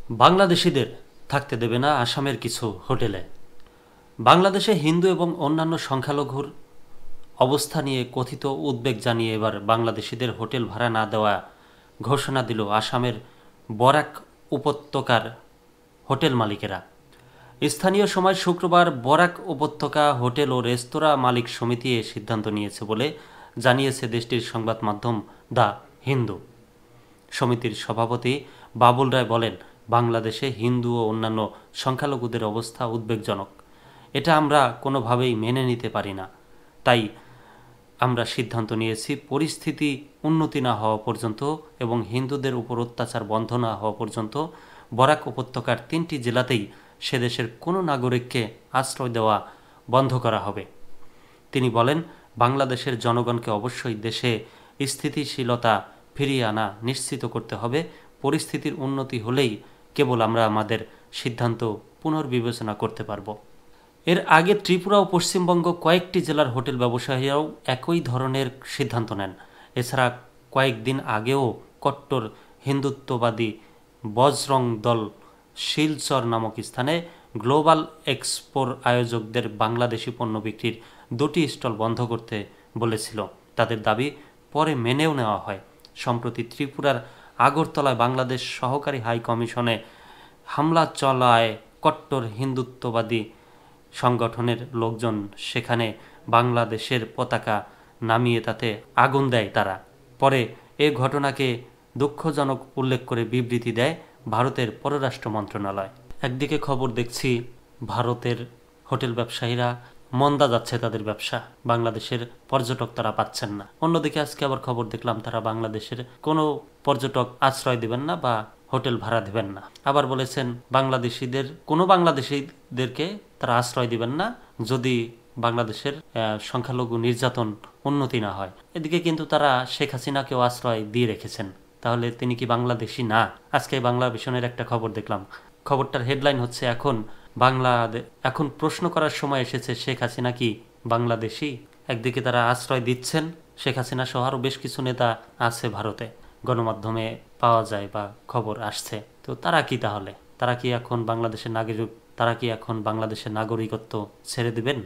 বাংলাদেশিদের থাকতে দেবে না আসামের কিছু হোটেলে। বাংলাদেশে হিন্দু এবং অন্যান্য সংখ্যালঘুর অবস্থা নিয়ে কথিত উদ্বেগ জানিয়ে এবার বাংলাদেশিদের হোটেল ভাড়া না দেওয়া ঘোষণা দিল আসামের বরাক উপত্যকার হোটেল মালিকেরা। স্থানীয় সময় শুক্রবার বরাক উপত্যকা হোটেল ও রেস্তোরাঁ মালিক সমিতি এ সিদ্ধান্ত নিয়েছে বলে জানিয়েছে দেশটির সংবাদ মাধ্যম দ্য হিন্দু। সমিতির সভাপতি বাবুল রায় বলেন, বাংলাদেশে হিন্দু ও অন্যান্য সংখ্যালঘুদের অবস্থা উদ্বেগজনক। এটা আমরা কোনোভাবেই মেনে নিতে পারি না। তাই আমরা সিদ্ধান্ত নিয়েছি পরিস্থিতি উন্নতি না হওয়া পর্যন্ত এবং হিন্দুদের উপর অত্যাচার বন্ধ না হওয়া পর্যন্ত বরাক উপত্যকার 3টি জেলাতেই সে দেশের কোনো নাগরিককে আশ্রয় দেওয়া বন্ধ করা হবে। তিনি বলেন, বাংলাদেশের জনগণকে অবশ্যই দেশে স্থিতিশীলতা ফিরিয়ে আনা নিশ্চিত করতে হবে। পরিস্থিতির উন্নতি হলেই কেবল আমরা আমাদের সিদ্ধান্ত পুনর্বিবেচনা করতে পারব। এর আগে ত্রিপুরা ও পশ্চিমবঙ্গ কয়েকটি জেলার হোটেল ব্যবসায়ীরাও একই ধরনের সিদ্ধান্ত নেন। এছাড়া কয়েকদিন আগেও কট্টর হিন্দুত্ববাদী বজরং দল শিলচর নামক স্থানে গ্লোবাল এক্সপোর আয়োজকদের বাংলাদেশি পণ্য বিক্রির 2টি স্টল বন্ধ করতে বলেছিল। তাদের দাবি পরে মেনেও নেওয়া হয়। সম্প্রতি ত্রিপুরার আগরতলায় বাংলাদেশ সহকারী হাই কমিশনে হামলা চলায় কট্টর হিন্দুত্ববাদী সংগঠনের লোকজন সেখানে বাংলাদেশের পতাকা নামিয়ে তাতে আগুন দেয় তারা। পরে এ ঘটনাকে দুঃখজনক উল্লেখ করে বিবৃতি দেয় ভারতের পররাষ্ট্র মন্ত্রণালয়। একদিকে খবর দেখছি ভারতের হোটেল ব্যবসায়ীরা মন্দা যাচ্ছে তাদের ব্যবসা, বাংলাদেশের পর্যটক তারা পাচ্ছেন না। অন্যদিকে আজকে আবার খবর দেখলাম তারা বাংলাদেশের কোনো পর্যটক আশ্রয় দেবেন না বা হোটেল ভাড়া দেবেন না। আবার বলেছেন কোনো বাংলাদেশিদেরকে তারা আশ্রয় দিবেন না যদি বাংলাদেশের সংখ্যালঘু নির্যাতন উন্নতি না হয়। এদিকে কিন্তু তারা শেখ হাসিনাকেও আশ্রয় দিয়ে রেখেছেন। তাহলে তিনি কি বাংলাদেশি না? আজকে বাংলা ভিশনের একটা খবর দেখলাম। খবরটার হেডলাইন হচ্ছে, এখন প্রশ্ন করার সময় এসেছে, শেখ হাসিনা কি বাংলাদেশি? একদিকে তারা আশ্রয় দিচ্ছেন, শেখ হাসিনা সহ আরও বেশ কিছু নেতা আছে ভারতে, গণমাধ্যমে পাওয়া যায় বা খবর আসছে। তো তারা কি এখন বাংলাদেশের নাগরিকত্ব ছেড়ে দিবেন?